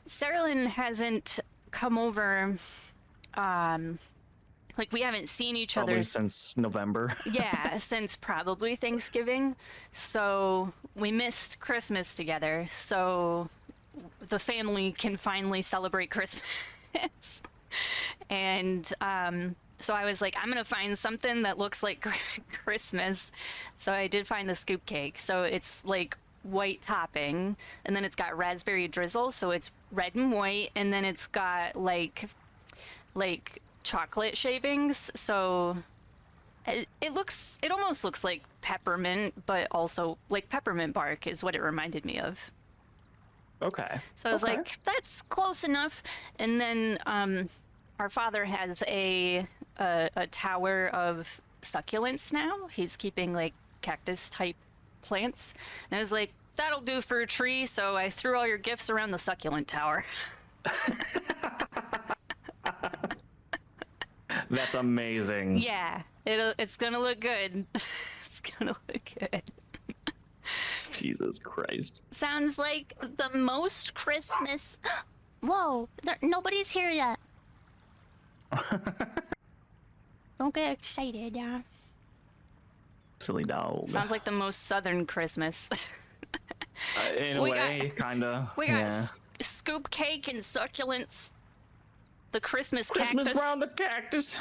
Sarah hasn't come over. Like we haven't seen each Probably other since November. yeah, since probably Thanksgiving. So we missed Christmas together. So the family can finally celebrate Christmas. And so I was like, I'm gonna find something that looks like Christmas. So I did find the scoop cake. So it's like white topping, and then it's got raspberry drizzle, so it's red and white, and then it's got like chocolate shavings. So it almost looks like peppermint, but also like peppermint bark is what it reminded me of. Okay. So I was like, that's close enough. And then our father has a tower of succulents now. He's keeping like cactus type plants. And I was like, that'll do for a tree. So I threw all your gifts around the succulent tower. That's amazing. Yeah, it's gonna look good. It's gonna look good. Jesus Christ. Sounds like the most Christmas. Whoa, nobody's here yet. Don't get excited, yeah. Silly dog. Sounds like the most southern Christmas. In a way, kinda. We got scoop cake and succulents. The Christmas Christmas cactus. round the cactus.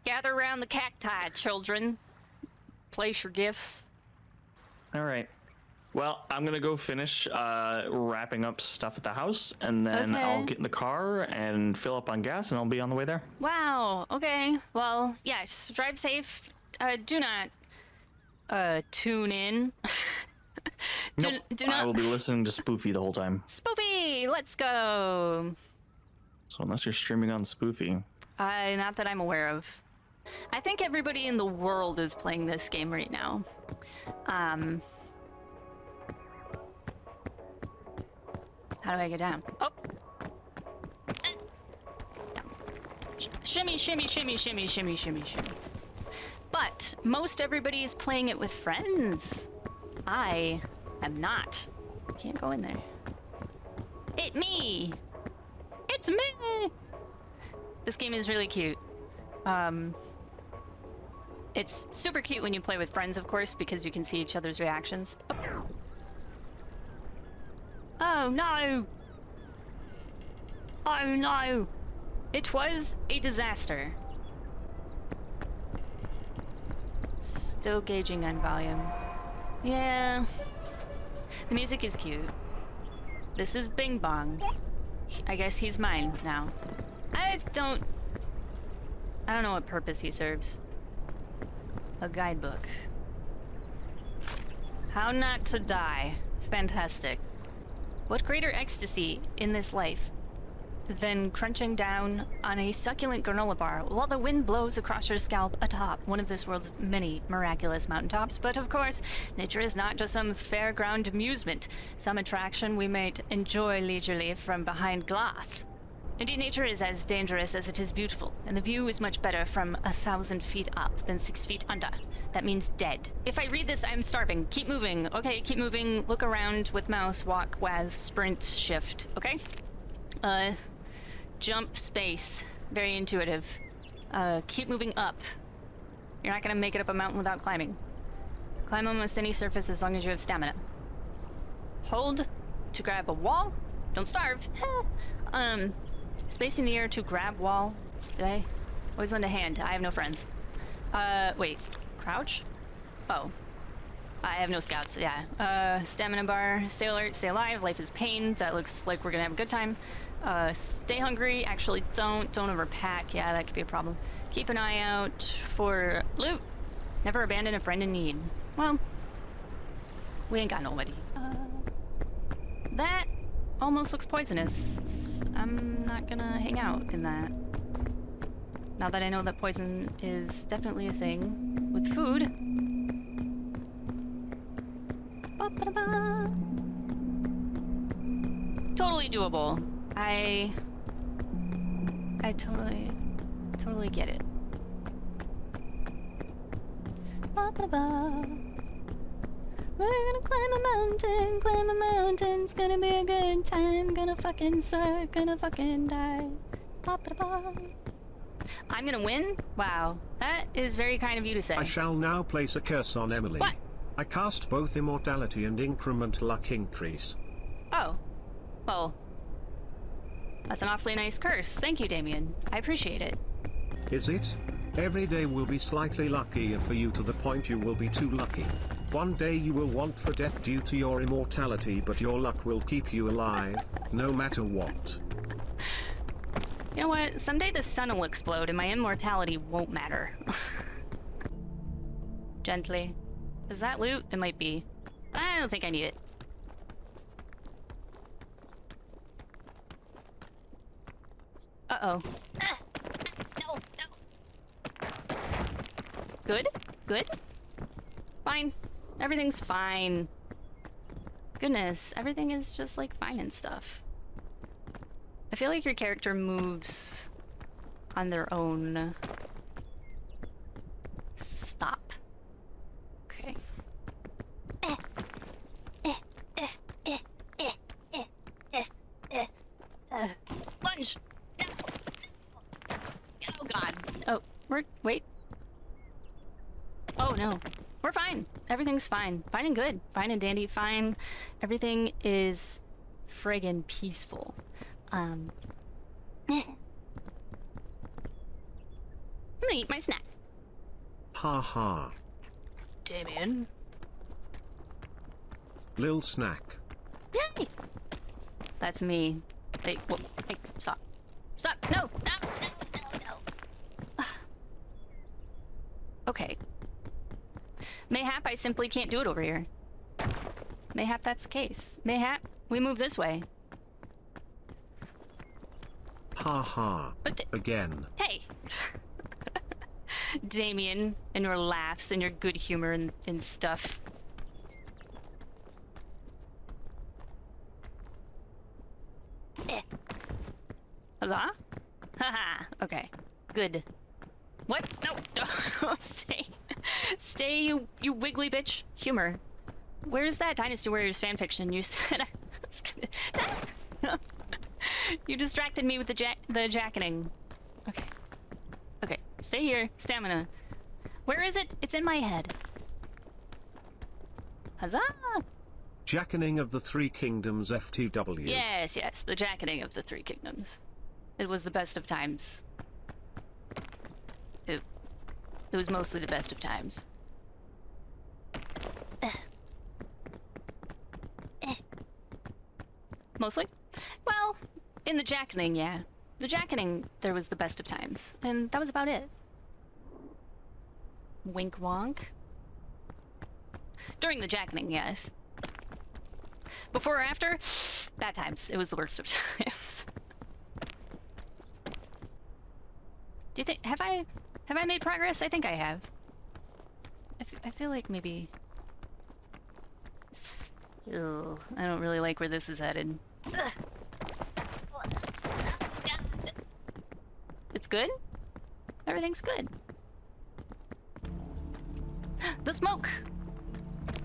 Gather around the cacti, children. Place your gifts. All right. Well, I'm gonna go finish wrapping up stuff at the house, and then Okay. I'll get in the car and fill up on gas, and I'll be on the way there. Wow. Okay. Well, yes. Drive safe. Do not tune in. Nope. do I not. will be listening to Spoofy the whole time. Spoofy. Let's go. So unless you're streaming on Spoofy, Not that I'm aware of. I think everybody in the world is playing this game right now. How do I get down? Oh. Down. Shimmy, shimmy, shimmy, shimmy, shimmy, shimmy, shimmy. But most everybody is playing it with friends. I am not. Can't go in there. It's me. It's me. This game is really cute. It's super cute when you play with friends, of course, because you can see each other's reactions. Oh no! Oh no! It was a disaster. Still gauging on volume. Yeah. The music is cute. This is Bing Bong. I guess he's mine now. I don't know what purpose he serves. A guidebook. How not to die. Fantastic. What greater ecstasy in this life than crunching down on a succulent granola bar while the wind blows across your scalp atop one of this world's many miraculous mountaintops? But of course, nature is not just some fairground amusement, some attraction we might enjoy leisurely from behind glass. Indeed, nature is as dangerous as it is beautiful, and the view is much better from 1,000 feet up than 6 feet under. That means dead. If I read this, I'm starving. Keep moving. Okay, keep moving. Look around with mouse, walk, waz, sprint, shift. Okay? Jump, space. Very intuitive. Keep moving up. You're not gonna make it up a mountain without climbing. Climb almost any surface as long as you have stamina. Hold to grab a wall. Don't starve. Space in the air to grab wall. Did I? Always lend a hand. I have no friends. Wait. Crouch? Oh. I have no scouts, yeah. Stamina bar. Stay alert, stay alive. Life is pain. That looks like we're gonna have a good time. Stay hungry. Actually, don't overpack. Yeah, that could be a problem. Keep an eye out for loot. Never abandon a friend in need. Well, we ain't got nobody. That almost looks poisonous. I'm not gonna hang out in that. Now that I know that poison is definitely a thing with food. Ba-ba-da-ba. Totally doable. I totally get it. Ba-ba-da-ba. We're gonna climb a mountain, it's gonna be a good time, gonna fucking suck, gonna fucking die. Ba-ba-da-ba. I'm gonna win? Wow, that is very kind of you to say. I shall now place a curse on Emily. What? I cast both immortality and increment luck increase. Oh. Well, that's an awfully nice curse. Thank you, Damien. I appreciate it. Is it? Every day will be slightly luckier for you to the point you will be too lucky. One day you will want for death due to your immortality, but your luck will keep you alive, no matter what. You know what? Someday the sun will explode and my immortality won't matter. Gently. Is that loot? It might be. I don't think I need it. Uh-oh. No, no. Good? Good? Fine. Everything's fine. Goodness, everything is just like fine and stuff. I feel like your character moves on their own. Stop. Okay. Lunge! No. Oh god. Oh, wait. Oh no. We're fine. Everything's fine. Fine and good. Fine and dandy. Fine. Everything is friggin' peaceful. I'm gonna eat my snack. Ha ha. Damien. Lil snack. Yay! That's me. Hey, whoa, hey, stop. Stop! No! No! No! No! No! Okay. Mayhap I simply can't do it over here. Mayhap that's the case. Mayhap we move this way. Ha ha. But Again. hey! Damien, and your laughs and your good humor and stuff. Huzzah? Haha, okay. Good. What? No, don't stay. Stay, you wiggly bitch. Humor. Where's that Dynasty Warriors fanfiction you said I was gonna... You distracted me with the jacketing. Okay. Okay, stay here. Stamina. Where is it? It's in my head. Huzzah! Jackening of the Three Kingdoms FTW. Yes, yes, the jacketing of the Three Kingdoms. It was the best of times. It was mostly the best of times. Mostly? Well, in the jacketing, yeah. The jacketing, there was the best of times. And that was about it. Wink wonk. During the jacketing, yes. Before or after? Bad times. It was the worst of times. Do you think... Have I made progress? I think I have. I feel like maybe... Ew, I don't really like where this is headed. It's good? Everything's good. The smoke!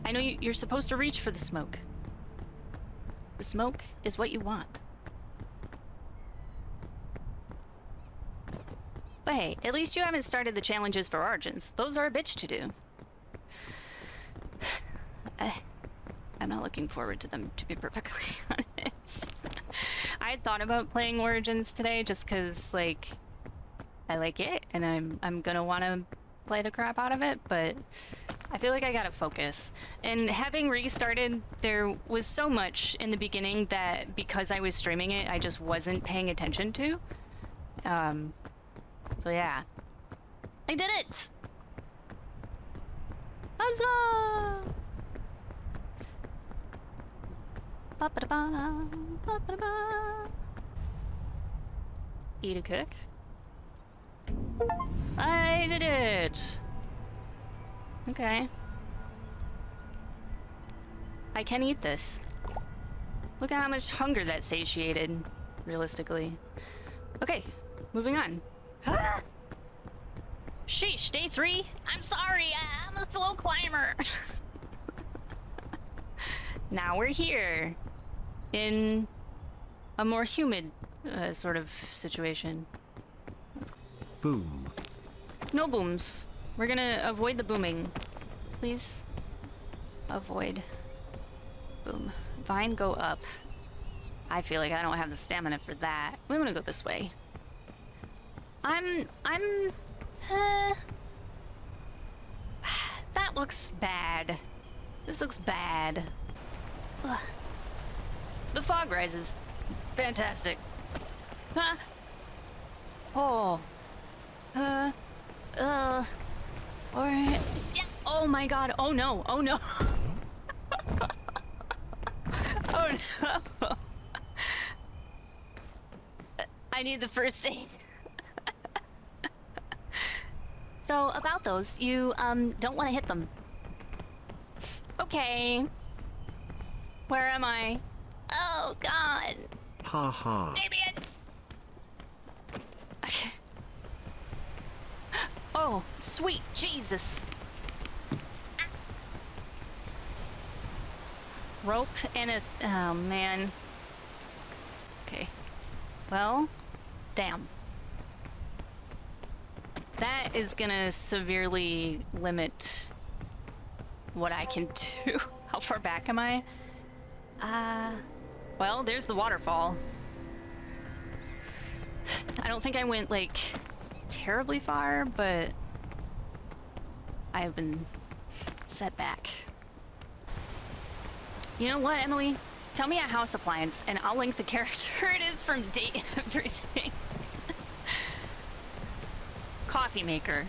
I know you're supposed to reach for the smoke. The smoke is what you want. But hey, at least you haven't started the challenges for Origins. Those are a bitch to do. I'm not looking forward to them, to be perfectly honest. I had thought about playing Origins today just because, like, I like it, and I'm gonna want to play the crap out of it, but I feel like I gotta focus. And having restarted, there was so much in the beginning that because I was streaming it, I just wasn't paying attention to. So yeah. I did it! Huzzah! Ba-ba-da-ba, ba-ba-da-ba. Eat a cook. I did it! Okay. I can eat this. Look at how much hunger that satiated, realistically. Okay, moving on. Sheesh, day 3? I'm sorry, I'm a slow climber. Now we're here in a more humid sort of situation. Boom. No booms. We're gonna avoid the booming. Please. Avoid. Boom. Vine, go up. I feel like I don't have the stamina for that. I'm gonna go this way. That looks bad. This looks bad. Ugh. The fog rises. Fantastic. Huh? Oh. Or... Oh my god. Oh no. Oh no. Oh no. I need the first aid. So, about those, you, don't want to hit them. Okay. Where am I? Oh, God. Ha ha. Damien! Okay. Oh, sweet Jesus. Rope and a... Oh, man. Okay. Well, damn. That is gonna severely limit what I can do. How far back am I? Well, there's the waterfall. I don't think I went, like, terribly far, but I've been set back. You know what, Emily? Tell me a house appliance, and I'll link the character it is from Date Everything. Coffee maker.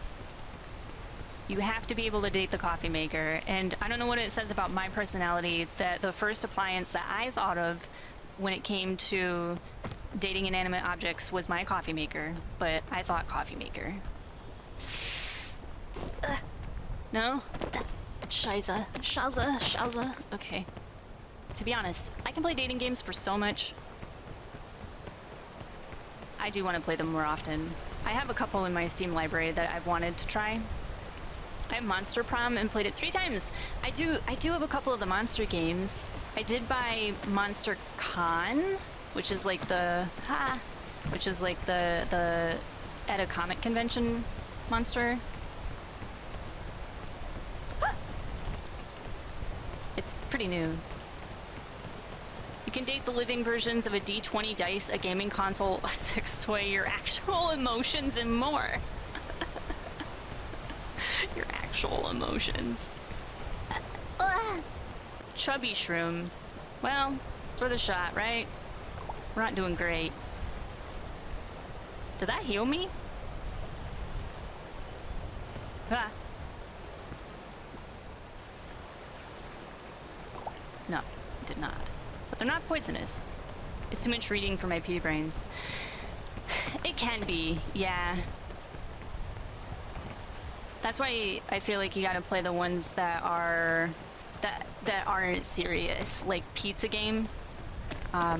You have to be able to date the coffee maker, and I don't know what it says about my personality that the first appliance that I thought of when it came to dating inanimate objects was my coffee maker, but I thought coffee maker. No? Shiza. Shaza. Shaza. Okay. To be honest, I can play dating games for so much. I do want to play them more often. I have a couple in my Steam library that I've wanted to try. I have Monster Prom and played it 3 times. I do have a couple of the monster games. I did buy Monster Con, which is like the at a comic convention monster. It's pretty new. You can date the living versions of a D20 dice, a gaming console, a sex toy, your actual emotions, and more. Your actual emotions. Chubby shroom. Well, it's worth a shot, right? We're not doing great. Did that heal me? Ah. No, it did not. But they're not poisonous. It's too much reading for my pea brains. It can be, yeah. That's why I feel like you gotta play the ones that are that aren't serious, like Pizza Game. I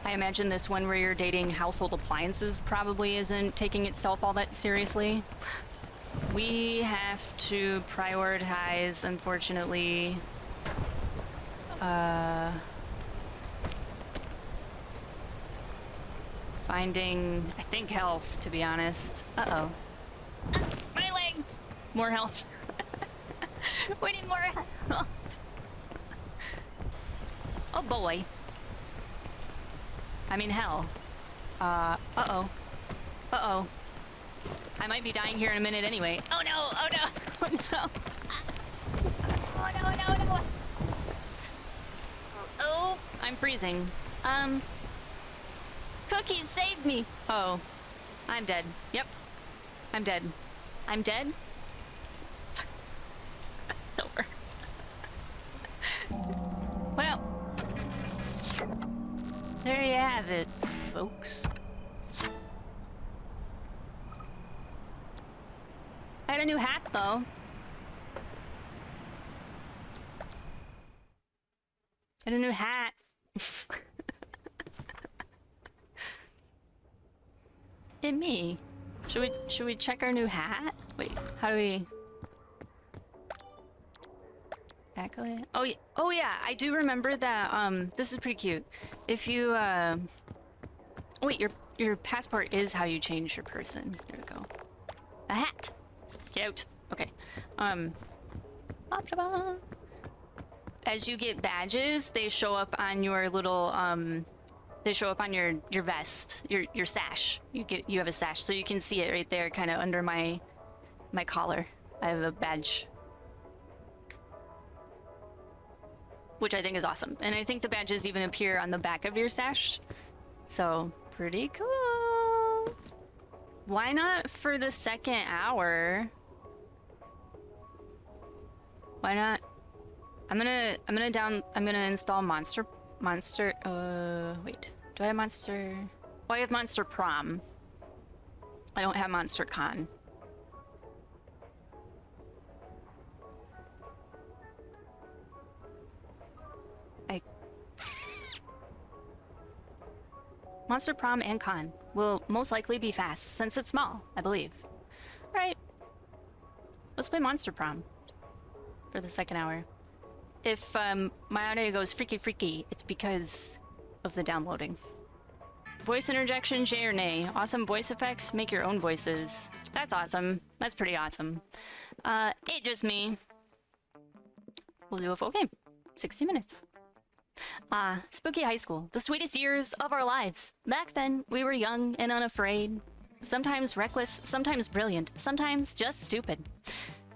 imagine this one where you're dating household appliances probably isn't taking itself all that seriously. We have to prioritize, unfortunately, finding, I think, health, to be honest. Uh-oh. My legs! More health. We need more health. Oh boy. I mean, hell. Uh-oh. Uh-oh. I might be dying here in a minute anyway. Oh no! Oh no! Oh no! Oh no, no, no! Oh, I'm freezing. Cookies saved me! Oh. I'm dead. Yep. I'm dead. I'm dead? Over. Well. There you have it, folks. I got a new hat, though. Got a new hat. Hit me. Should we check our new hat? Wait, how do we... Accolade. Oh yeah, I do remember that. This is pretty cute. If you wait, your passport is how you change your person. There we go. A hat. Cute. Okay. As you get badges, they show up on your little they show up on your vest, your sash. You have a sash, so you can see it right there, kind of under my collar. I have a badge, which I think is awesome. And I think the badges even appear on the back of your sash. So, pretty cool. Why not for the second hour? Why not? I'm gonna install wait. Do I have Monster? Oh, I have Monster Prom. I don't have Monster Con. Monster Prom and Con will most likely be fast, since it's small, I believe. Alright. Let's play Monster Prom for the second hour. If my audio goes freaky, it's because of the downloading. Voice interjection, yay or nay? Awesome voice effects, make your own voices. That's awesome. That's pretty awesome. It just me. We'll do a full game. 60 minutes. Spooky high school, the sweetest years of our lives. Back then, we were young and unafraid. Sometimes reckless, sometimes brilliant, sometimes just stupid.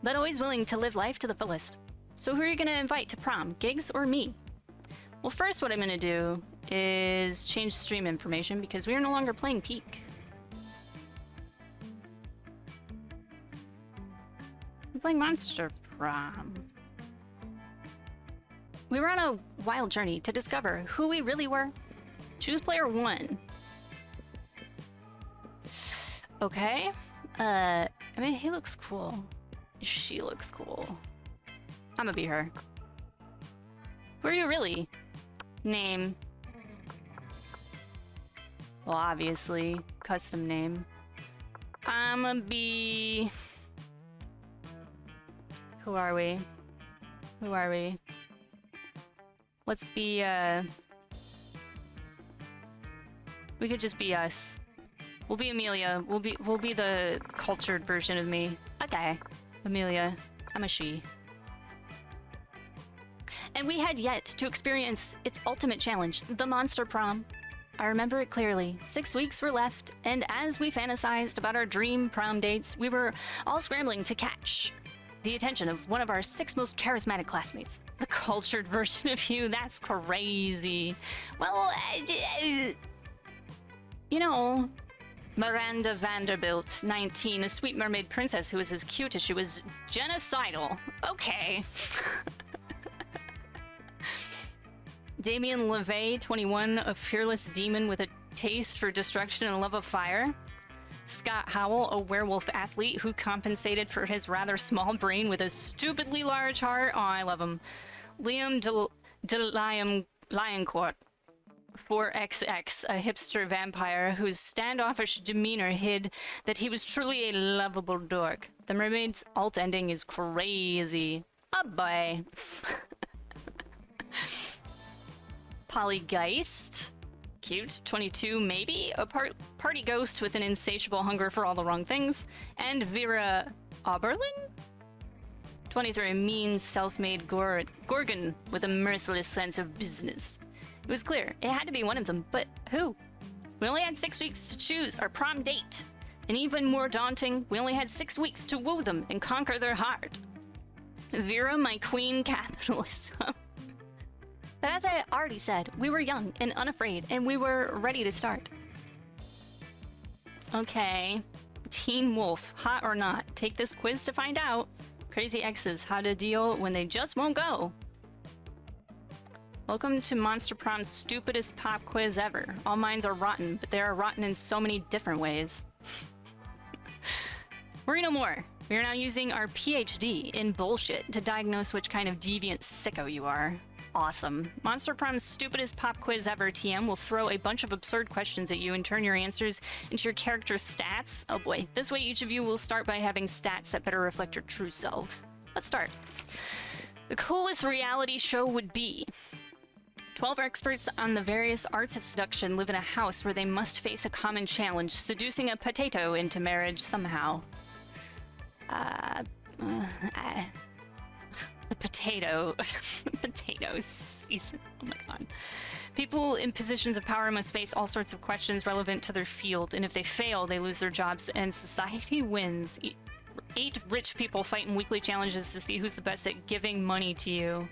But always willing to live life to the fullest. So who are you gonna invite to prom, Gigs or me? Well, first what I'm gonna do is change stream information because we are no longer playing Peak. We're playing Monster Prom. We were on a wild journey to discover who we really were. Choose player 1. Okay. I mean, he looks cool. She looks cool. I'm gonna be her. Who are you really? Name. Well, obviously, custom name. I'm gonna be... Who are we? Who are we? Let's be, we could just be us. We'll be Amelia. We'll be the cultured version of me. Okay. Amelia. I'm a she. And we had yet to experience its ultimate challenge, the Monster Prom. I remember it clearly. 6 weeks were left, and as we fantasized about our dream prom dates, we were all scrambling to catch the attention of one of our 6 most charismatic classmates. The cultured version of you, that's crazy. Well, you know, Miranda Vanderbilt, 19, a sweet mermaid princess who was as cute as she was genocidal. Okay. Damien LeVay, 21, a fearless demon with a taste for destruction and love of fire. Scott Howell, a werewolf athlete who compensated for his rather small brain with a stupidly large heart. Oh, I love him. Liam Lioncourt, 4XX, a hipster vampire whose standoffish demeanor hid that he was truly a lovable dork. The mermaid's alt ending is crazy. Oh boy. Polygeist. Cute. 22, maybe? A party ghost with an insatiable hunger for all the wrong things. And Vera Oberlin? 23, a mean, self-made Gorgon with a merciless sense of business. It was clear. It had to be one of them, but who? We only had 6 weeks to choose our prom date. And even more daunting, we only had 6 weeks to woo them and conquer their heart. Vera, my queen, capitalism. But as I already said, we were young and unafraid, and we were ready to start. Okay. Teen Wolf, hot or not? Take this quiz to find out. Crazy exes, how to deal when they just won't go. Welcome to Monster Prom's stupidest pop quiz ever. All minds are rotten, but they are rotten in so many different ways. Worry no more. We are now using our PhD in bullshit to diagnose which kind of deviant sicko you are. Awesome. Monster Prom's stupidest pop quiz ever, TM, will throw a bunch of absurd questions at you and turn your answers into your character's stats. Oh boy. This way each of you will start by having stats that better reflect your true selves. Let's start. The coolest reality show would be 12 experts on the various arts of seduction live in a house where they must face a common challenge, seducing a potato into marriage somehow. The potato. Potato season. Oh my god. People in positions of power must face all sorts of questions relevant to their field, and if they fail, they lose their jobs, and society wins. 8 rich people fight in weekly challenges to see who's the best at giving money to you.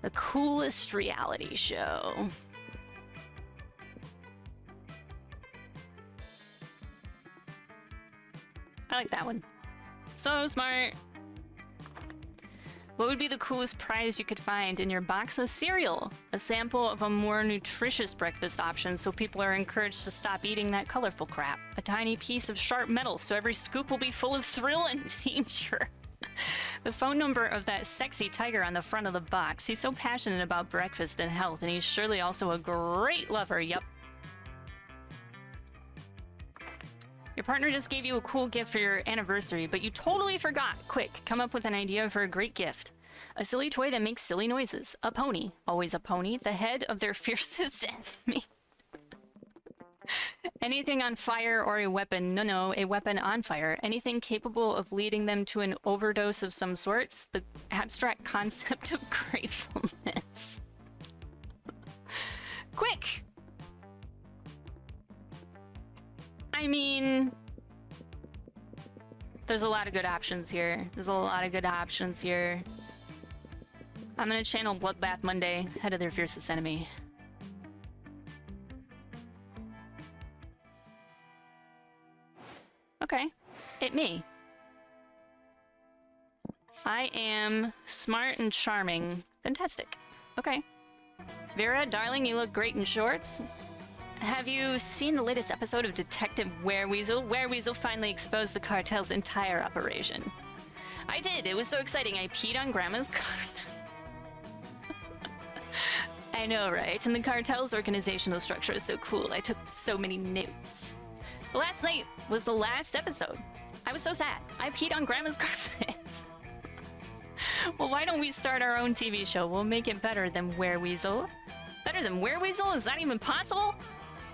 The coolest reality show. I like that one. So smart. What would be the coolest prize you could find in your box of cereal? A sample of a more nutritious breakfast option so people are encouraged to stop eating that colorful crap. A tiny piece of sharp metal so every scoop will be full of thrill and danger. The phone number of that sexy tiger on the front of the box. He's so passionate about breakfast and health, and he's surely also a great lover. Yup. Your partner just gave you a cool gift for your anniversary, but you totally forgot. Quick, come up with an idea for a great gift. A silly toy that makes silly noises. A pony. Always a pony. The head of their fiercest enemy. Anything on fire or a weapon. No, a weapon on fire. Anything capable of leading them to an overdose of some sorts. The abstract concept of gratefulness. Quick! I mean, there's a lot of good options here. I'm gonna channel Bloodbath Monday, head of their fiercest enemy. Okay, it me. I am smart and charming. Fantastic. Okay. Vera, darling, you look great in shorts. Have you seen the latest episode of Detective Wereweasel? Wereweasel finally exposed the cartel's entire operation. I did. It was so exciting. I peed on Grandma's car. I know, right? And the cartel's organizational structure is so cool. I took so many notes. But last night was the last episode. I was so sad. I peed on Grandma's carpet. Well, why don't we start our own TV show? We'll make it better than Wereweasel. Better than Wereweasel? Is that even possible?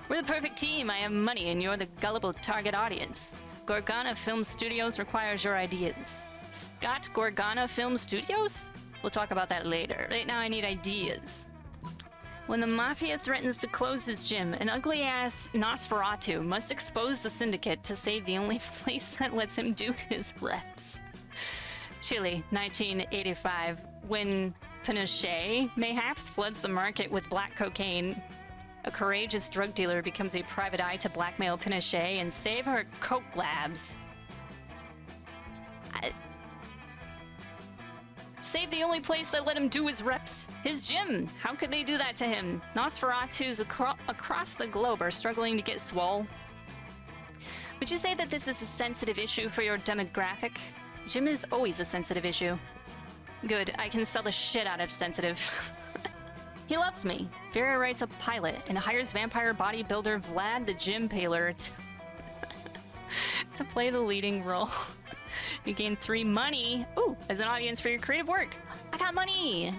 We're the perfect team. I have money and you're the gullible target audience. Gorgana Film Studios requires your ideas. Scott Gorgana Film Studios? We'll talk about that later. Right now I need ideas. When the Mafia threatens to close his gym, an ugly-ass Nosferatu must expose the Syndicate to save the only place that lets him do his reps. Chile, 1985. When Pinochet, mayhaps, floods the market with black cocaine, a courageous drug dealer becomes a private eye to blackmail Pinochet and save her coke labs. Save the only place that let him do his reps. His gym. How could they do that to him? Nosferatus across the globe are struggling to get swole. Would you say that this is a sensitive issue for your demographic? Gym is always a sensitive issue. Good, I can sell the shit out of sensitive. He loves me. Vera writes a pilot and hires vampire bodybuilder Vlad the Gym Paler to play the leading role. You gain 3 money. Ooh, as an audience for your creative work. I got money.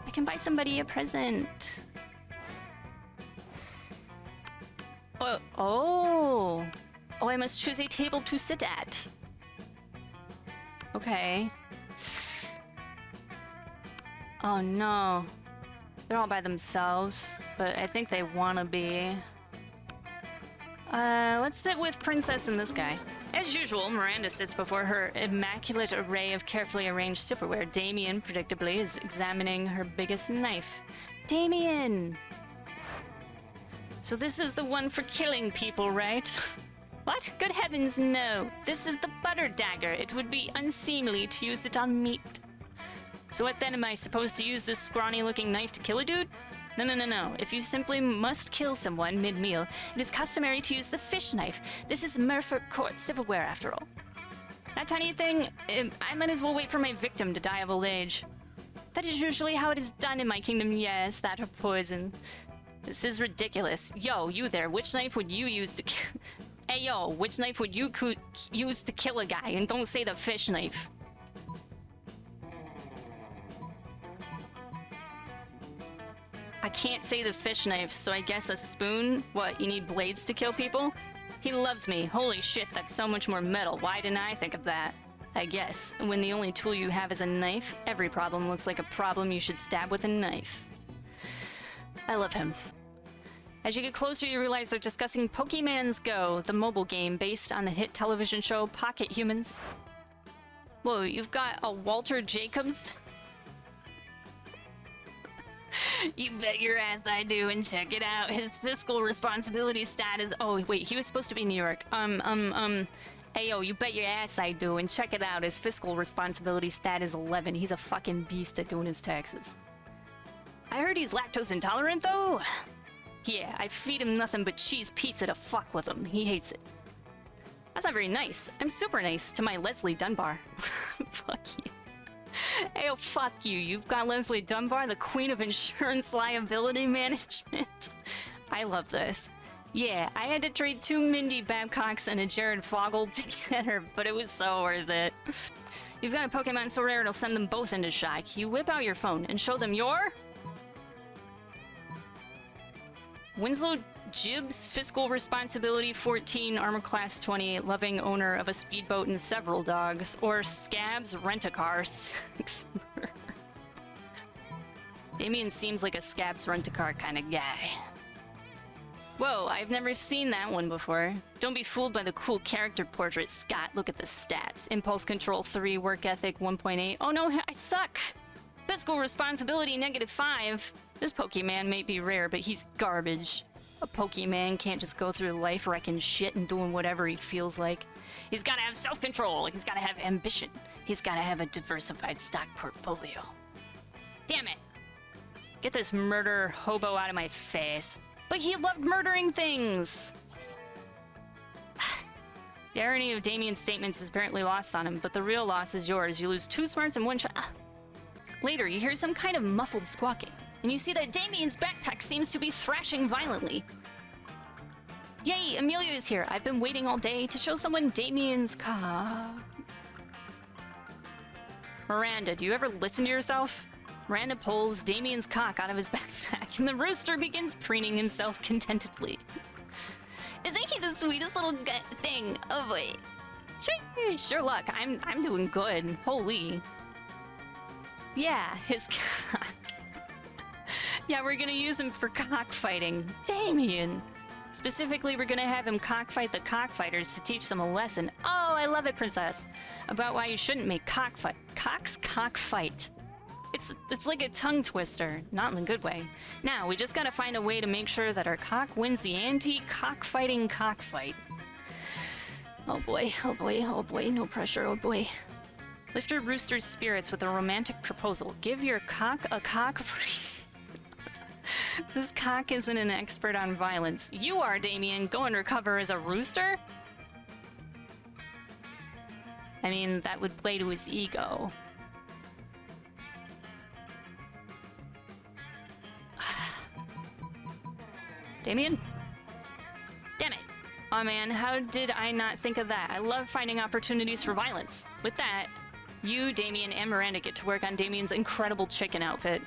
I can buy somebody a present. Oh, I must choose a table to sit at. Okay. Oh no. They're all by themselves, but I think they wanna be. Let's sit with Princess and this guy. As usual, Miranda sits before her immaculate array of carefully arranged silverware. Damien, predictably, is examining her biggest knife. Damien! So this is the one for killing people, right? What? Good heavens, no. This is the butter dagger. It would be unseemly to use it on meat. So what then, am I supposed to use this scrawny-looking knife to kill a dude? No. If you simply must kill someone mid-meal, it is customary to use the fish knife. This is Merfolk Court silverware, after all. That tiny thing, I might as well wait for my victim to die of old age. That is usually how it is done in my kingdom, yes, that or poison. This is ridiculous. Yo, you there, which knife would you use to kill... Hey, yo, which knife would you use to kill a guy? And don't say the fish knife. I can't say the fish knife, so I guess a spoon? What, you need blades to kill people? He loves me. Holy shit, that's so much more metal. Why didn't I think of that? I guess. When the only tool you have is a knife, every problem looks like a problem you should stab with a knife. I love him. As you get closer, you realize they're discussing Pokémon's Go, the mobile game based on the hit television show Pocket Humans. Whoa, you've got a Walter Jacobs? You bet your ass I do, and check it out. His fiscal responsibility status. Oh, wait, he was supposed to be New York. Ayo, you bet your ass I do, and check it out. His fiscal responsibility stat is 11. He's a fucking beast at doing his taxes. I heard he's lactose intolerant, though. Yeah, I feed him nothing but cheese pizza to fuck with him. He hates it. That's not very nice. I'm super nice to my Leslie Dunbar. Fuck you. Ayo, fuck you. You've got Leslie Dunbar, the queen of insurance liability management. I love this. Yeah, I had to trade 2 Mindy Babcocks and a Jared Fogel to get her, but it was so worth it. You've got a Pokemon so rare it'll send them both into shock. You whip out your phone and show them your... Winslow Jibbs, fiscal responsibility 14, armor class 28, loving owner of a speedboat and several dogs. Or Scabs, rent-a-car 6. Damien seems like a Scabs rent-a-car kind of guy. Whoa, I've never seen that one before. Don't be fooled by the cool character portrait, Scott. Look at the stats. Impulse control 3, work ethic 1.8. Oh no, I suck! Fiscal responsibility -5. This Pokemon may be rare, but he's garbage. A Pokemon can't just go through life wrecking shit and doing whatever he feels like. He's gotta have self-control, he's gotta have ambition, he's gotta have a diversified stock portfolio. Damn it! Get this murder hobo out of my face. But he loved murdering things! The irony of Damien's statements is apparently lost on him, but the real loss is yours. You lose 2 smarts and 1 shot. Later, you hear some kind of muffled squawking, and you see that Damien's backpack seems to be thrashing violently. Yay, Amelia is here. I've been waiting all day to show someone Damien's cock. Miranda, do you ever listen to yourself? Miranda pulls Damien's cock out of his backpack, and the rooster begins preening himself contentedly. Isn't he the sweetest little thing? Oh boy. Sure luck. I'm doing good. Holy. Yeah, his cock. Yeah, we're gonna use him for cockfighting. Damien! Specifically, we're gonna have him cockfight the cockfighters to teach them a lesson. Oh, I love it, princess! About why you shouldn't make cocks cockfight. It's like a tongue twister, not in a good way. Now, we just gotta find a way to make sure that our cock wins the anti-cockfighting cockfight. Oh boy, oh boy, oh boy, no pressure, oh boy. Lift your rooster's spirits with a romantic proposal. Give your cock a cock... This cock isn't an expert on violence. You are, Damien. Go undercover as a rooster? I mean, that would play to his ego. Damien? Damn it. Oh man, how did I not think of that? I love finding opportunities for violence. With that, you, Damien, and Miranda get to work on Damien's incredible chicken outfit.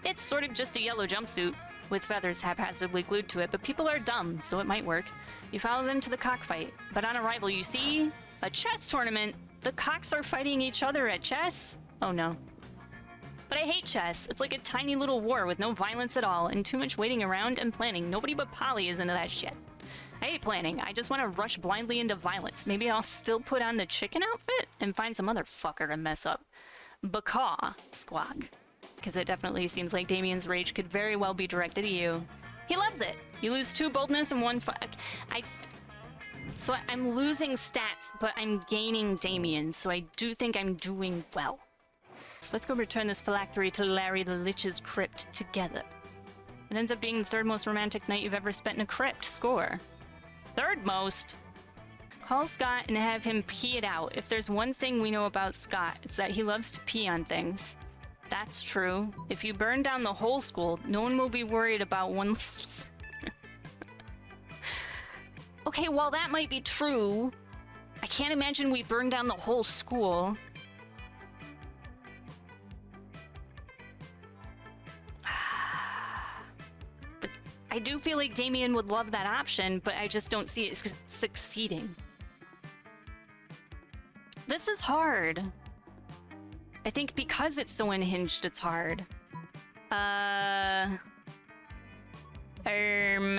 It's sort of just a yellow jumpsuit, with feathers haphazardly glued to it, but people are dumb, so it might work. You follow them to the cockfight, but on arrival you see... a chess tournament! The cocks are fighting each other at chess? Oh no. But I hate chess. It's like a tiny little war with no violence at all, and too much waiting around and planning. Nobody but Polly is into that shit. I hate planning. I just want to rush blindly into violence. Maybe I'll still put on the chicken outfit and find some other fucker to mess up. Bacaw, squawk. Because it definitely seems like Damien's rage could very well be directed at you. He loves it. You lose 2 boldness and 1 So I'm losing stats, but I'm gaining Damien, so I do think I'm doing well. Let's go return this phylactery to Larry the Lich's crypt together. It ends up being the 3rd most romantic night you've ever spent in a crypt. Score. 3rd most? Call Scott and have him pee it out. If there's one thing we know about Scott, it's that he loves to pee on things. That's true. If you burn down the whole school, no one will be worried about one... Okay, while that might be true, I can't imagine we burn down the whole school. I do feel like Damien would love that option, but I just don't see it succeeding. This is hard. I think because it's so unhinged, it's hard. I don't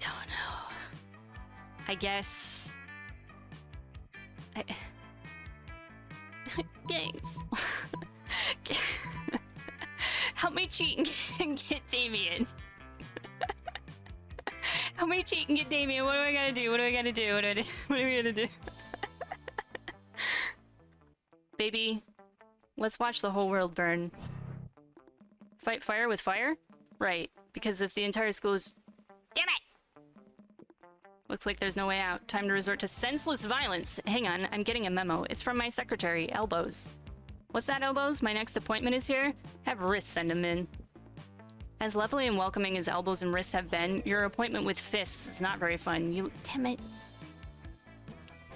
know. I guess... Thanks. Help me cheat and get Damien. Help me cheat and get Damien. What do I gotta do? What do I gotta do? What do we gotta do? Baby, let's watch the whole world burn. Fight fire with fire? Right, because if the entire school is... Damn it! Looks like there's no way out. Time to resort to senseless violence. Hang on, I'm getting a memo. It's from my secretary, Elbows. What's that, Elbows? My next appointment is here? Have Wrists send him in. As lovely and welcoming as Elbows and Wrists have been, your appointment with Fists is not very fun. You... Damn it.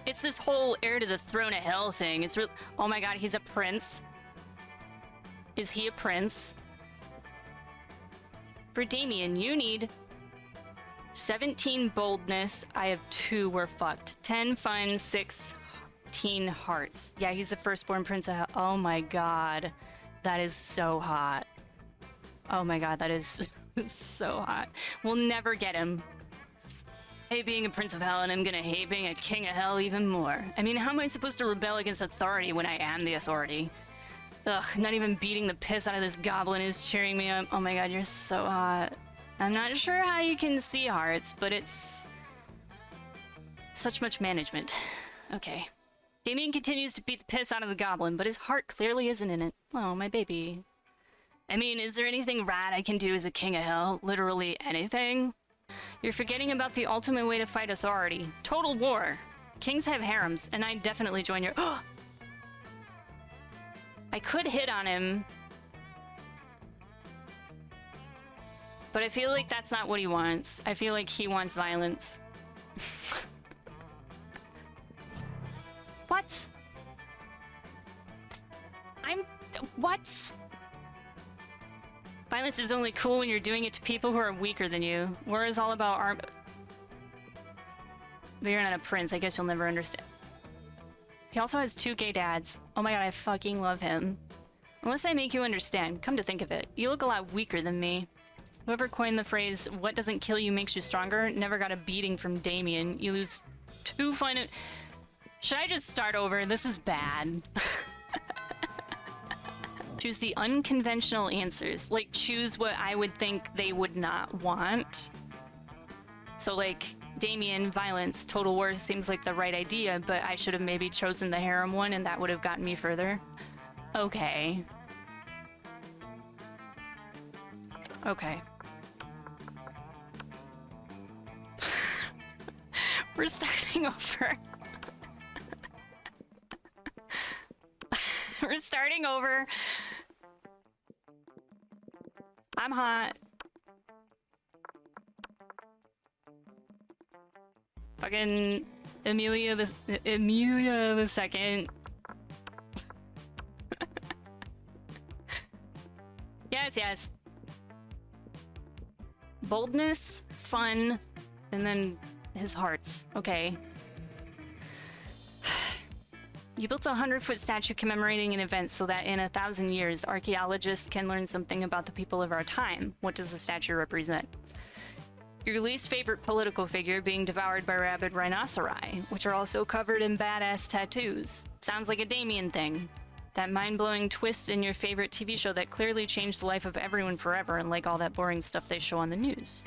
It's this whole heir to the throne of hell thing. It's real... Oh my god, he's a prince. Is he a prince? For Damien, you need 17 boldness. I have 2. We're fucked. 10 fun, 16 hearts. Yeah, he's the firstborn prince of hell. Oh my god. That is so hot. Oh my god, that is so hot. We'll never get him. I hate being a prince of hell, and I'm gonna hate being a king of hell even more. I mean, how am I supposed to rebel against authority when I am the authority? Ugh, not even beating the piss out of this goblin is cheering me up. Oh my god, you're so hot. I'm not sure how you can see hearts, but it's... such much management. Okay. Damien continues to beat the piss out of the goblin, but his heart clearly isn't in it. Oh, my baby. I mean, is there anything rad I can do as a king of hell? Literally anything? You're forgetting about the ultimate way to fight authority. Total war. Kings have harems, and I'd definitely join your... I could hit on him. But I feel like that's not what he wants. I feel like he wants violence. What? What? Violence is only cool when you're doing it to people who are weaker than you. War is all about arm... But you're not a prince. I guess you'll never understand. He also has 2 gay dads. Oh my god, I fucking love him. Unless I make you understand. Come to think of it, you look a lot weaker than me. Whoever coined the phrase, what doesn't kill you makes you stronger, never got a beating from Damien. You lose 2 fun... Should I just start over? This is bad. Choose the unconventional answers. Like, choose what I would think they would not want. So, like, Damien, violence, total war seems like the right idea, but I should have maybe chosen the harem one and that would have gotten me further. Okay. Okay. We're starting over. We're starting over. I'm hot. Fucking Amelia the second. Yes, yes. Boldness, fun, and then his hearts. Okay. You built a 100-foot statue commemorating an event so that in 1,000 years, archaeologists can learn something about the people of our time. What does the statue represent? Your least favorite political figure being devoured by rabid rhinoceri, which are also covered in badass tattoos. Sounds like a Damien thing. That mind-blowing twist in your favorite TV show that clearly changed the life of everyone forever, unlike all that boring stuff they show on the news.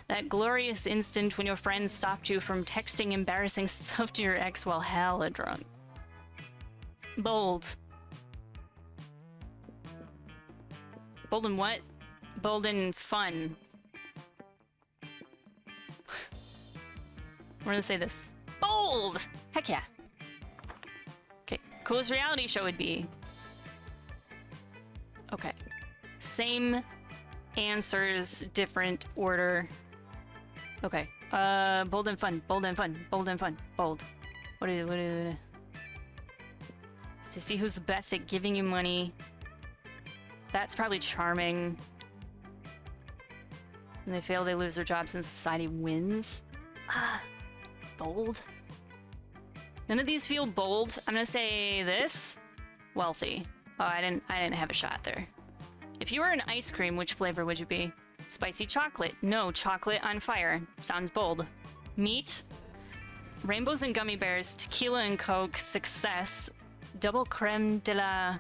That glorious instant when your friends stopped you from texting embarrassing stuff to your ex while hella drunk. Bold. Bold and what? Bold and fun. We're gonna say this. Bold! Heck yeah. Okay, coolest reality show would be... Okay. Same answers, different order. Okay. Bold and fun, bold and fun, bold and fun, bold. What is it? To see who's the best at giving you money. That's probably charming. When they fail, they lose their jobs and society wins. Ah, bold. None of these feel bold. I'm gonna say this. Wealthy. Oh, I didn't have a shot there. If you were an ice cream, which flavor would you be? Spicy chocolate. No, chocolate on fire. Sounds bold. Meat. Rainbows and gummy bears. Tequila and Coke. Success. Double creme de la...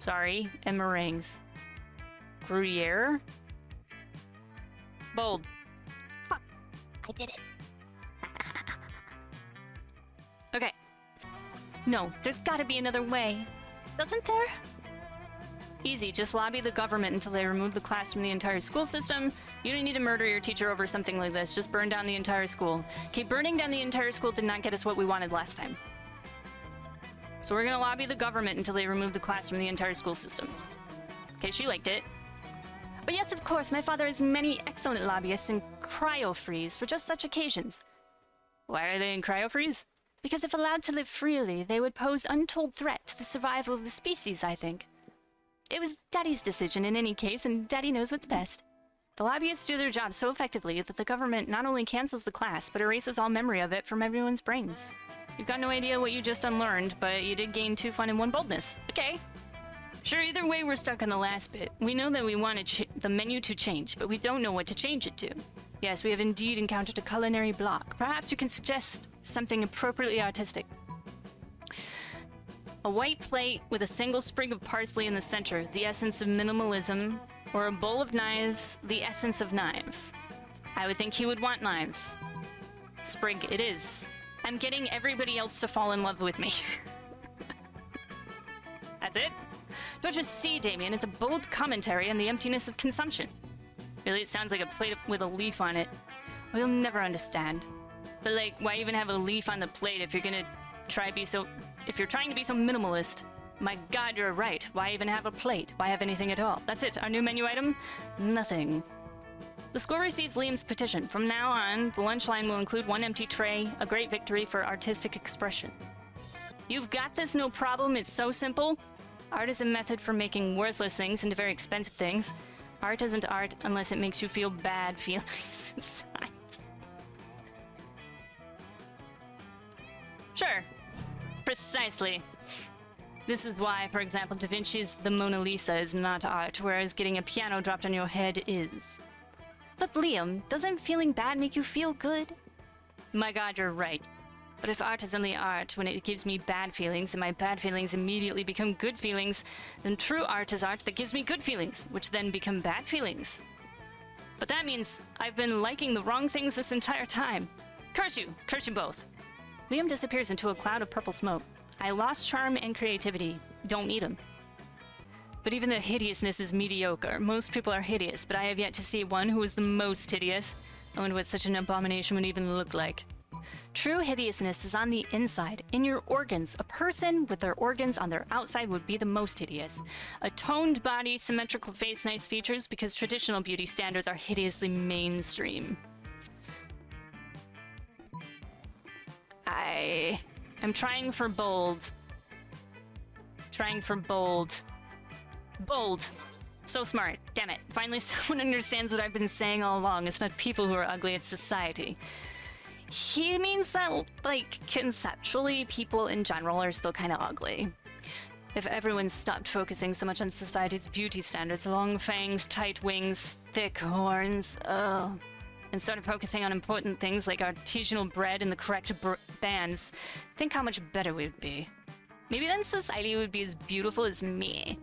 Sorry. And meringues. Gruyere. Bold. Fuck. I did it. Okay. No, there's gotta be another way. Doesn't there? Easy, just lobby the government until they remove the class from the entire school system. You don't need to murder your teacher over something like this. Just burn down the entire school. Okay, burning down the entire school did not get us what we wanted last time. So we're gonna lobby the government until they remove the class from the entire school system. Okay, she liked it. But yes, of course, my father has many excellent lobbyists in cryo-freeze for just such occasions. Why are they in cryo-freeze? Because if allowed to live freely, they would pose untold threat to the survival of the species, I think. It was Daddy's decision in any case, and Daddy knows what's best. The lobbyists do their job so effectively that the government not only cancels the class, but erases all memory of it from everyone's brains. You've got no idea what you just unlearned, but you did gain 2 fun and 1 boldness. Okay. Sure, either way, we're stuck on the last bit. We know that we want the menu to change, but we don't know what to change it to. Yes, we have indeed encountered a culinary block. Perhaps you can suggest something appropriately artistic. A white plate with a single sprig of parsley in the center, the essence of minimalism, or a bowl of knives, the essence of knives. I would think he would want knives. Sprig it is. I'm getting everybody else to fall in love with me. That's it? Don't you see, Damien? It's a bold commentary on the emptiness of consumption. Really, it sounds like a plate with a leaf on it. Well, you'll never understand. But like, why even have a leaf on the plate if you're gonna if you're trying to be so minimalist? My god, you're right. Why even have a plate? Why have anything at all? That's it. Our new menu item? Nothing. The school receives Liam's petition. From now on, the lunch line will include 1 empty tray, a great victory for artistic expression. You've got this, no problem. It's so simple. Art is a method for making worthless things into very expensive things. Art isn't art unless it makes you feel bad feelings inside. Sure. Precisely. This is why, for example, Da Vinci's The Mona Lisa is not art, whereas getting a piano dropped on your head is. But Liam, doesn't feeling bad make you feel good? My god, you're right. But if art is only art when it gives me bad feelings, and my bad feelings immediately become good feelings, then true art is art that gives me good feelings, which then become bad feelings. But that means I've been liking the wrong things this entire time. Curse you both. Liam disappears into a cloud of purple smoke. I lost charm and creativity. Don't need them. But even the hideousness is mediocre. Most people are hideous, but I have yet to see one who is the most hideous. I wonder what such an abomination would even look like. True hideousness is on the inside, in your organs. A person with their organs on their outside would be the most hideous. A toned body, symmetrical face, nice features, because traditional beauty standards are hideously mainstream. I'm trying for bold. Bold. So smart. Damn it. Finally someone understands what I've been saying all along. It's not people who are ugly, it's society. He means that, like, conceptually, people in general are still kind of ugly. If everyone stopped focusing so much on society's beauty standards, long fangs, tight wings, thick horns, and started focusing on important things like artisanal bread and the correct bands, think how much better we would be. Maybe then society would be as beautiful as me.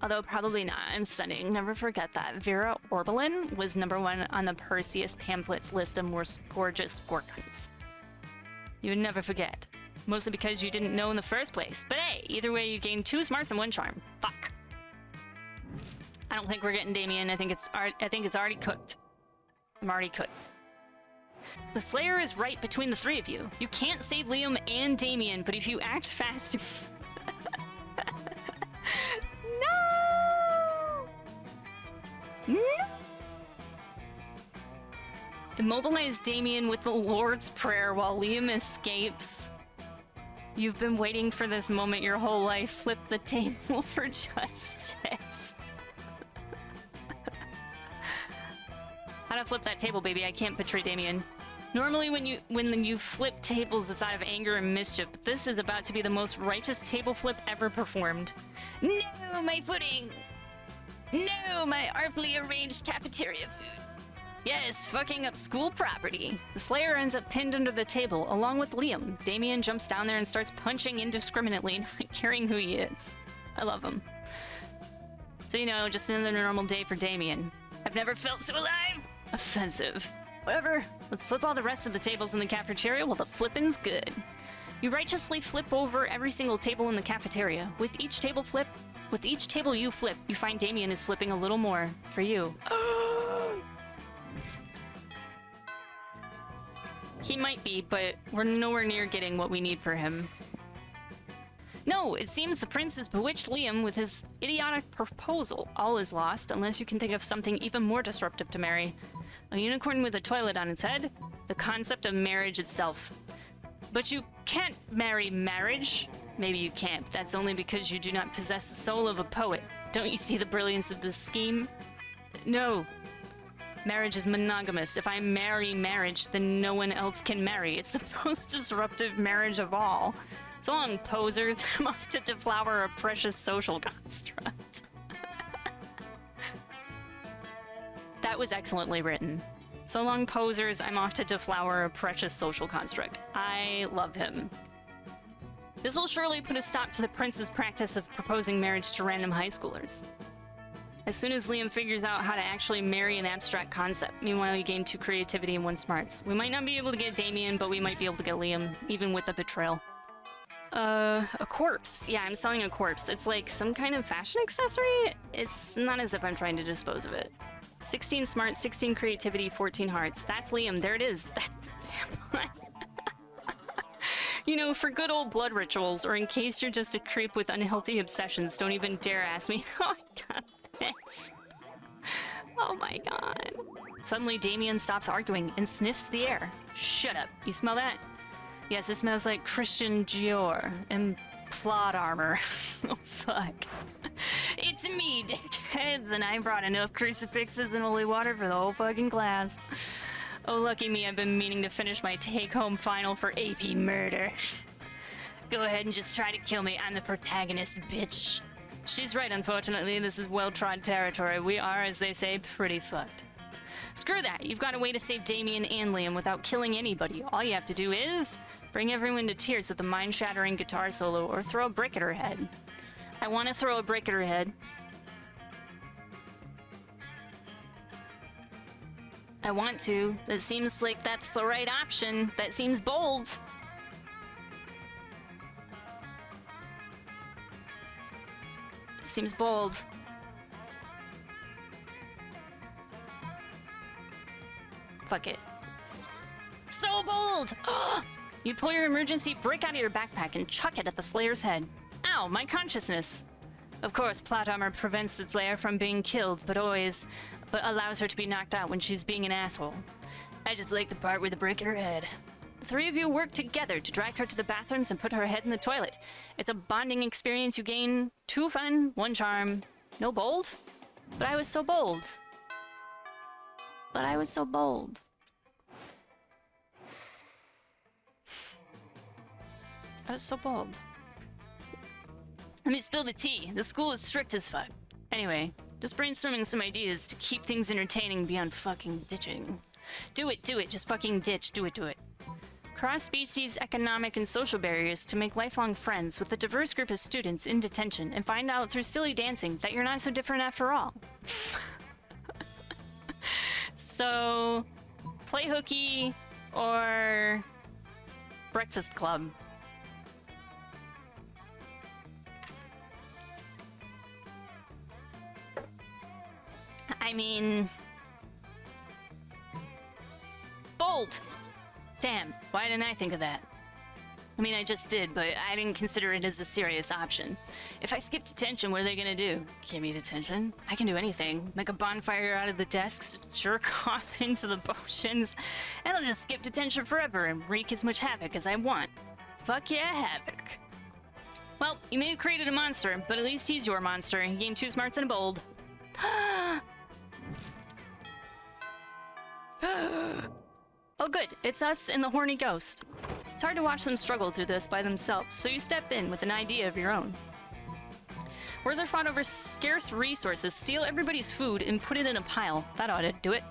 Although probably not. I'm stunning. Never forget that. Vera Orbelin was #1 on the Perseus pamphlet's list of most gorgeous Gorkons. You would never forget. Mostly because you didn't know in the first place. But hey, either way you gained 2 smarts and 1 charm. Fuck. I don't think we're getting Damien. I think it's already cooked. I'm already cooked. The Slayer is right between the 3 of you. You can't save Liam and Damien, but if you act fast... No! Immobilize Damien with the Lord's Prayer while Liam escapes. You've been waiting for this moment your whole life. Flip the table for justice. How to flip that table, baby? I can't betray Damien. Normally when you flip tables, it's out of anger and mischief, but this is about to be the most righteous table flip ever performed. No, my pudding! No, my artfully arranged cafeteria food. Yes, fucking up school property. The Slayer ends up pinned under the table, along with Liam. Damien jumps down there and starts punching indiscriminately, not caring who he is. I love him. So, you know, just another normal day for Damien. I've never felt so alive! Offensive. Whatever, let's flip all the rest of the tables in the cafeteria while the flippin's good. You righteously flip over every single table in the cafeteria. With each table you flip, you find Damien is flipping a little more for you. He might be, but we're nowhere near getting what we need for him. No, it seems the prince has bewitched Liam with his idiotic proposal. All is lost, unless you can think of something even more disruptive to marry. A unicorn with a toilet on its head? The concept of marriage itself. But you can't marry marriage. Maybe you can't, but that's only because you do not possess the soul of a poet. Don't you see the brilliance of this scheme? No. Marriage is monogamous. If I marry marriage, then no one else can marry. It's the most disruptive marriage of all. So long, posers. I'm off to deflower a precious social construct. That was excellently written. So long, posers. I'm off to deflower a precious social construct. I love him. This will surely put a stop to the prince's practice of proposing marriage to random high schoolers. As soon as Liam figures out how to actually marry an abstract concept. Meanwhile, you gain 2 creativity and 1 smarts. We might not be able to get Damien, but we might be able to get Liam, even with the betrayal. A corpse. Yeah, I'm selling a corpse. It's like some kind of fashion accessory. It's not as if I'm trying to dispose of it. 16 smart, 16 creativity, 14 hearts. That's Liam. There it is. That's You know, for good old blood rituals, or in case you're just a creep with unhealthy obsessions, don't even dare ask me. Oh my god, this. Oh my god. Suddenly, Damien stops arguing and sniffs the air. Shut up. You smell that? Yes, it smells like Christian Dior and plot armor. Oh, fuck. It's me, dickheads, and I brought enough crucifixes and holy water for the whole fucking class. Oh, lucky me, I've been meaning to finish my take-home final for AP murder. Go ahead and just try to kill me. I'm the protagonist, bitch. She's right, unfortunately. This is well-trod territory. We are, as they say, pretty fucked. Screw that. You've got a way to save Damien and Liam without killing anybody. All you have to do is bring everyone to tears with a mind-shattering guitar solo or throw a brick at her head. I want to throw a brick at her head. I want to. It seems like that's the right option. That seems bold. Seems bold. Fuck it. So bold! You pull your emergency brick out of your backpack and chuck it at the Slayer's head. Ow, my consciousness! Of course, plot armor prevents the Slayer from being killed, but allows her to be knocked out when she's being an asshole. I just like the part with the brick in her head. The 3 of you work together to drag her to the bathrooms and put her head in the toilet. It's a bonding experience you gain. 2 fun, 1 charm. No bold? But I was so bold. But I was so bold. I was so bold. Let me spill the tea. The school is strict as fuck. Anyway, just brainstorming some ideas to keep things entertaining beyond fucking ditching. Do it, just fucking ditch, do it. Cross-species economic and social barriers to make lifelong friends with a diverse group of students in detention and find out through silly dancing that you're not so different after all. So, play hooky or breakfast club. I mean, bold. Damn, why didn't I think of that? I mean, I just did, but I didn't consider it as a serious option. If I skip detention, what are they gonna do? Give me detention? I can do anything. Make a bonfire out of the desks, jerk off into the potions, and I'll just skip detention forever and wreak as much havoc as I want. Fuck yeah, Havoc. Well, you may have created a monster, but at least he's your monster. He gained 2 smarts and a bold. Oh good, it's us and the horny ghost. It's hard to watch them struggle through this by themselves, so you step in with an idea of your own. Wars are fought over scarce resources. Steal everybody's food and put it in a pile. That ought to do it.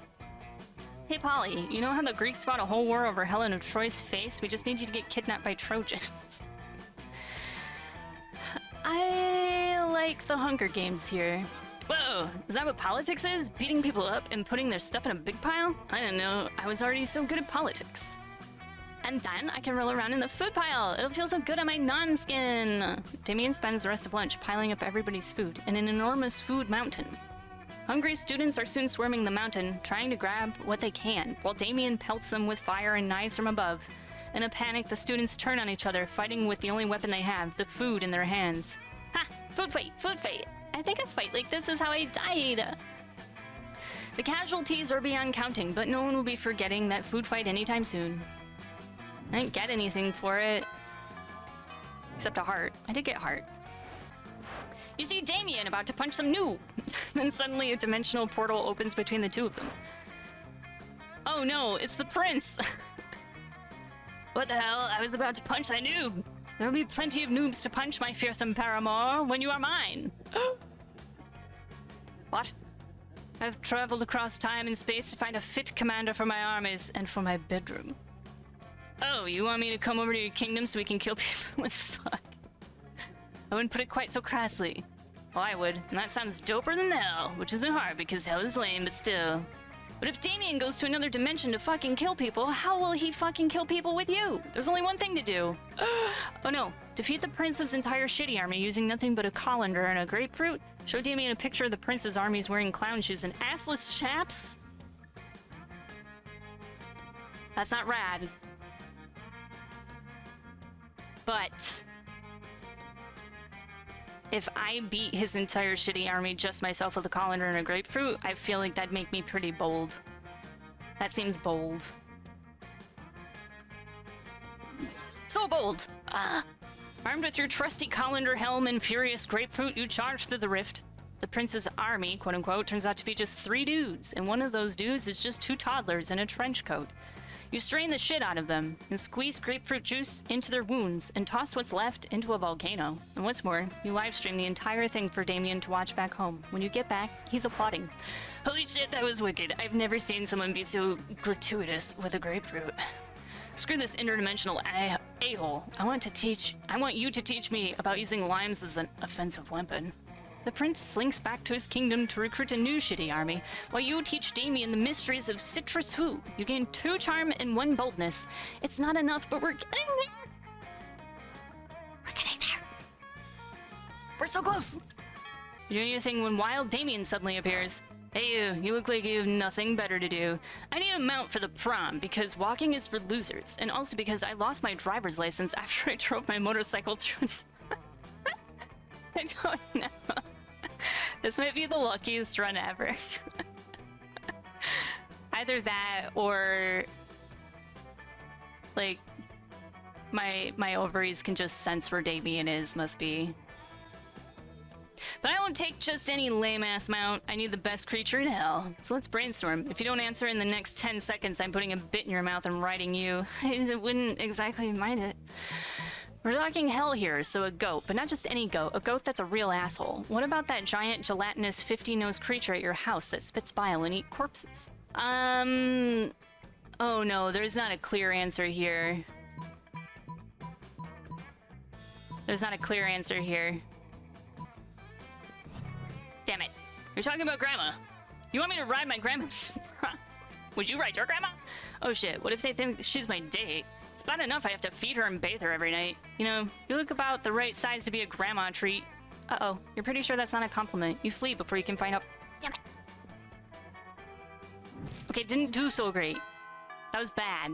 Hey Polly, you know how the Greeks fought a whole war over Helen of Troy's face? We just need you to get kidnapped by Trojans. I like the Hunger Games here. Whoa, is that what politics is? Beating people up and putting their stuff in a big pile? I didn't know I was already so good at politics. And then I can roll around in the food pile. It'll feel so good on my non-skin. Damien spends the rest of lunch piling up everybody's food in an enormous food mountain. Hungry students are soon swarming the mountain, trying to grab what they can, while Damien pelts them with fire and knives from above. In a panic, the students turn on each other, fighting with the only weapon they have, the food in their hands. Ha! Food fight! Food fight! I think a fight like this is how I died! The casualties are beyond counting, but no one will be forgetting that food fight anytime soon. I didn't get anything for it. Except a heart. I did get heart. You see Damien about to punch some noob! Then suddenly a dimensional portal opens between the two of them. Oh no, it's the prince! What the hell? I was about to punch that noob! There will be plenty of noobs to punch, my fearsome paramour, when you are mine! What? I've traveled across time and space to find a fit commander for my armies and for my bedroom. Oh, you want me to come over to your kingdom so we can kill people with fuck? I wouldn't put it quite so crassly. Well, I would, and that sounds doper than hell, which isn't hard because hell is lame, but still. But if Damien goes to another dimension to fucking kill people, how will he fucking kill people with you? There's only one thing to do. Oh no, defeat the prince's entire shitty army using nothing but a colander and a grapefruit? Show Damien a picture of the prince's armies wearing clown shoes and assless chaps? That's not rad. But if I beat his entire shitty army just myself with a colander and a grapefruit, I feel like that'd make me pretty bold. That seems bold. So bold! Armed with your trusty colander helm and furious grapefruit, you charge through the rift. The prince's army, quote-unquote, turns out to be just 3 dudes, and one of those dudes is just 2 toddlers in a trench coat. You strain the shit out of them, and squeeze grapefruit juice into their wounds, and toss what's left into a volcano. And what's more, you livestream the entire thing for Damien to watch back home. When you get back, he's applauding. Holy shit, that was wicked. I've never seen someone be so gratuitous with a grapefruit. Screw this interdimensional a-hole. I want you to teach me about using limes as an offensive weapon. The prince slinks back to his kingdom to recruit a new shitty army, while you teach Damien the mysteries of citrus food. You gain 2 charm and 1 boldness. It's not enough, but we're getting there! We're getting there! We're so close! You do your thing when wild Damien suddenly appears. Hey you look like you have nothing better to do. I need a mount for the prom, because walking is for losers, and also because I lost my driver's license after I drove my motorcycle through... I don't know. This might be the luckiest run ever. Either that or like my ovaries can just sense where Damien is, must be. But I won't take just any lame-ass mount. I need the best creature in hell. So let's brainstorm. If you don't answer in the next 10 seconds, I'm putting a bit in your mouth and riding you. I wouldn't exactly mind it. We're talking hell here, so a goat, but not just any goat, a goat that's a real asshole. What about that giant gelatinous 50-nosed creature at your house that spits bile and eats corpses? Oh no, there's not a clear answer here. There's not a clear answer here. Damn it. You're talking about grandma. You want me to ride my grandma? Would you ride your grandma? Oh shit, what if they think she's my date? It's bad enough I have to feed her and bathe her every night. You know, you look about the right size to be a grandma treat. Uh-oh, you're pretty sure that's not a compliment. You flee before you can find out. Damn it. Okay, didn't do so great. That was bad.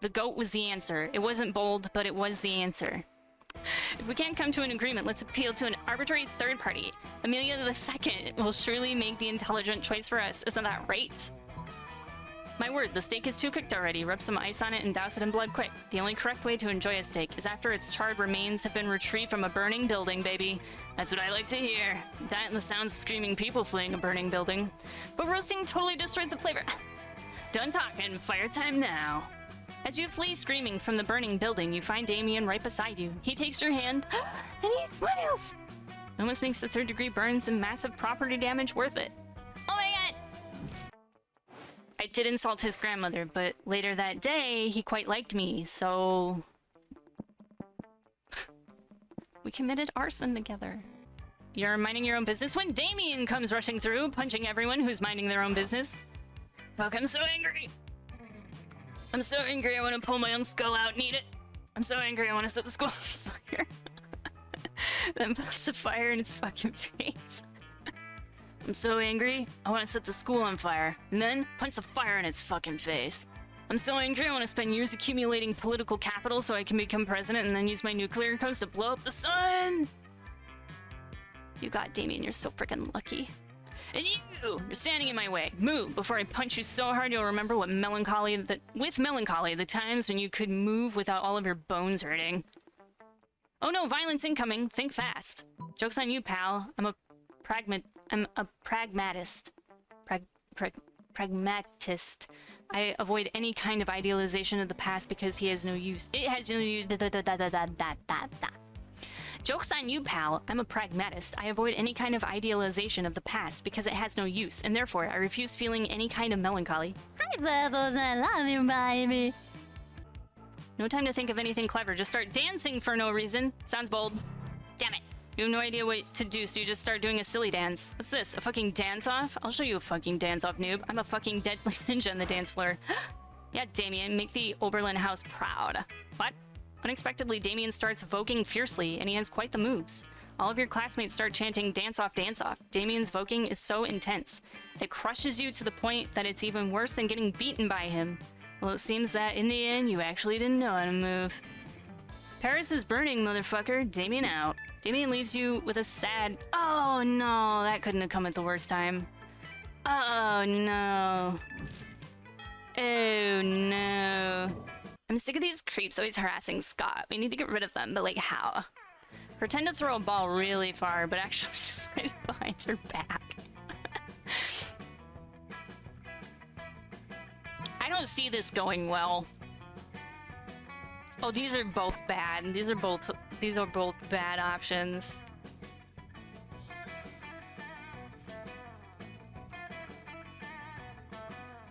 The goat was the answer. It wasn't bold, but it was the answer. If we can't come to an agreement, let's appeal to an arbitrary third party. Amelia II will surely make the intelligent choice for us. Isn't that right? My word, the steak is too cooked already. Rub some ice on it and douse it in blood quick. The only correct way to enjoy a steak is after its charred remains have been retrieved from a burning building, baby. That's what I like to hear. That and the sounds of screaming people fleeing a burning building. But roasting totally destroys the flavor. Done talking, fire time now. As you flee screaming from the burning building, you find Damien right beside you. He takes your hand, and he smiles. It almost makes the third-degree burns and massive property damage worth it. Oh my god! I did insult his grandmother, but later that day, he quite liked me, so... we committed arson together. You're minding your own business when Damien comes rushing through, punching everyone who's minding their own business. Fuck, I'm so angry! I'm so angry I want to pull my own skull out and eat it. I'm so angry I want to set the skull on fire. Then push the fire in its fucking face. I'm so angry, I want to set the school on fire, and then punch the fire in its fucking face. I'm so angry, I want to spend years accumulating political capital so I can become president and then use my nuclear codes to blow up the sun! You got Damien, you're so freaking lucky. And you're standing in my way. Move before I punch you so hard you'll remember with melancholy the times when you could move without all of your bones hurting. Oh no, violence incoming, think fast. Joke's on you, pal. I'm a pragmatist. Pragmatist. I avoid any kind of idealization of the past because he has no use. It has no use. Joke's on you, pal. I'm a pragmatist. I avoid any kind of idealization of the past because it has no use, and therefore I refuse feeling any kind of melancholy. Hi, Bubbles. I love you, baby. No time to think of anything clever. Just start dancing for no reason. Sounds bold. Damn it. You have no idea what to do, so you just start doing a silly dance. What's this? A fucking dance-off? I'll show you a fucking dance-off, noob. I'm a fucking deadly ninja on the dance floor. Yeah, Damien, make the Oberlin house proud. What? Unexpectedly, Damien starts voguing fiercely, and he has quite the moves. All of your classmates start chanting, dance off, dance off. Damien's voguing is so intense. It crushes you to the point that it's even worse than getting beaten by him. Well, it seems that in the end, you actually didn't know how to move. Paris is burning, motherfucker. Damien out. Damien leaves you with a sad... Oh no, that couldn't have come at the worst time. Oh no. Oh no. I'm sick of these creeps always harassing Scott. We need to get rid of them, but like how? Pretend to throw a ball really far, but actually just hide it behind her back. I don't see this going well. Oh, these are both bad. These are both bad options.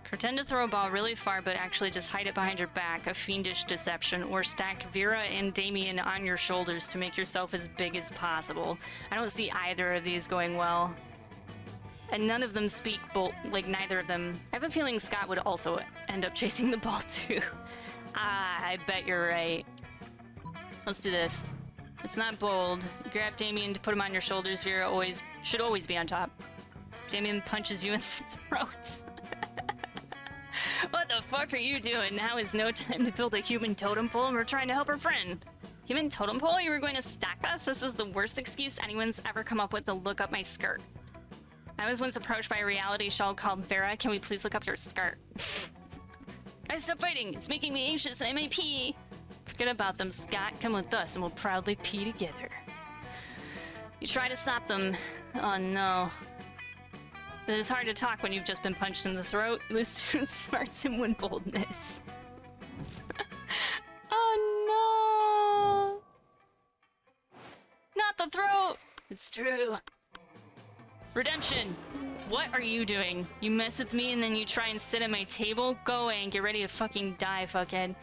Pretend to throw a ball really far, but actually just hide it behind your back, a fiendish deception, or stack Vera and Damien on your shoulders to make yourself as big as possible. I don't see either of these going well. And none of them speak like neither of them. I have a feeling Scott would also end up chasing the ball too. Ah, I bet you're right. Let's do this. It's not bold. You grab Damien to put him on your shoulders. Vera should always be on top. Damien punches you in the throat. What the fuck are you doing? Now is no time to build a human totem pole and we're trying to help our friend. Human totem pole? You were going to stack us? This is the worst excuse anyone's ever come up with to look up my skirt. I was once approached by a reality show called Vera. Can we please look up your skirt? I stop fighting. It's making me anxious and I may pee. Forget about them, Scott. Come with us and we'll proudly pee together. You try to stop them. Oh no. It is hard to talk when you've just been punched in the throat. You lose student smarts and win boldness. Oh no! Not the throat! It's true. Redemption! What are you doing? You mess with me and then you try and sit at my table? Go away and get ready to fucking die, fuckhead.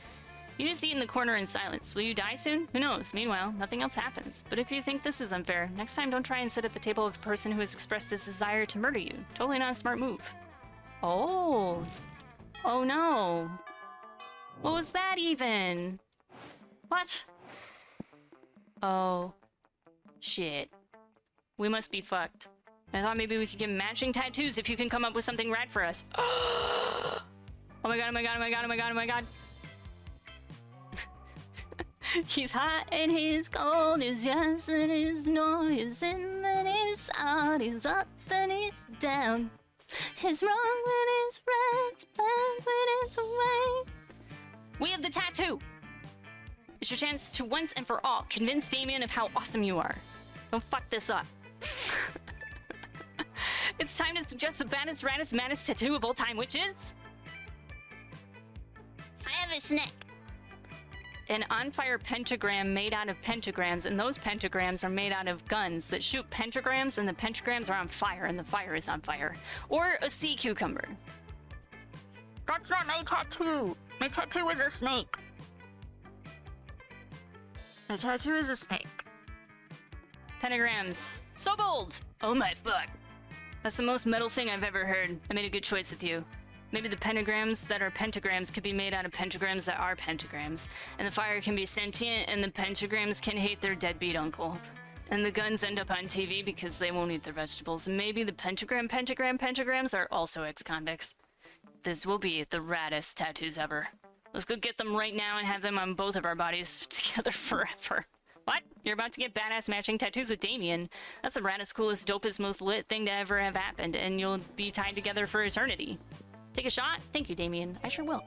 You just eat in the corner in silence. Will you die soon? Who knows? Meanwhile, nothing else happens. But if you think this is unfair, next time don't try and sit at the table of a person who has expressed his desire to murder you. Totally not a smart move. Oh. Oh no. What was that even? What? Oh. Shit. We must be fucked. I thought maybe we could get matching tattoos if you can come up with something rad for us. Oh my god, oh my god, oh my god, oh my god, oh my god. He's hot and he's cold, he's yes and he's no, he's in and he's out, he's up and he's down. It's wrong when it's right, it's bad when it's away. We have the tattoo. It's your chance to once and for all convince Damien of how awesome you are. Don't fuck this up. It's time to suggest the baddest, raddest, maddest tattoo of all time, which is... I have a snake. An on-fire pentagram made out of pentagrams, and those pentagrams are made out of guns that shoot pentagrams, and the pentagrams are on fire, and the fire is on fire. Or a sea cucumber. That's not my tattoo. My tattoo is a snake. My tattoo is a snake. Pentagrams. So bold! Oh my fuck. That's the most metal thing I've ever heard. I made a good choice with you. Maybe the pentagrams that are pentagrams could be made out of pentagrams that are pentagrams. And the fire can be sentient, and the pentagrams can hate their deadbeat uncle. And the guns end up on TV because they won't eat their vegetables. And maybe the pentagrams are also ex-convicts. This will be the raddest tattoos ever. Let's go get them right now and have them on both of our bodies together forever. What? You're about to get badass matching tattoos with Damien. That's the raddest, coolest, dopest, most lit thing to ever have happened, and you'll be tied together for eternity. Take a shot? Thank you, Damien. I sure will.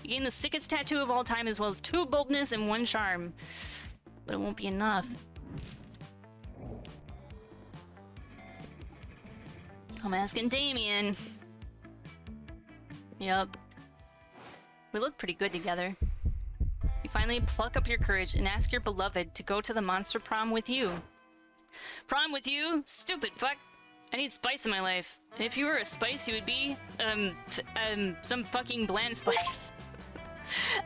You gain the sickest tattoo of all time, as well as 2 boldness and 1 charm. But it won't be enough. I'm asking Damien. Yup. We look pretty good together. You finally pluck up your courage and ask your beloved to go to the monster prom with you. Prom with you? Stupid fuck. I need spice in my life. And if you were a spice, you would be, some fucking bland spice.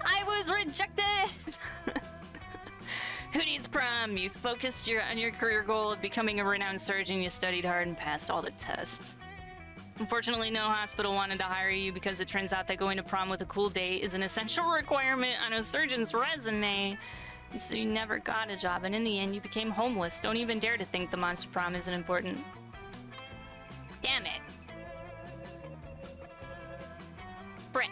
I was rejected! Who needs prom? You focused on your career goal of becoming a renowned surgeon, you studied hard and passed all the tests. Unfortunately, no hospital wanted to hire you because it turns out that going to prom with a cool date is an essential requirement on a surgeon's resume. And so you never got a job, and in the end, you became homeless. Don't even dare to think the monster prom isn't important. Damn it. Brick.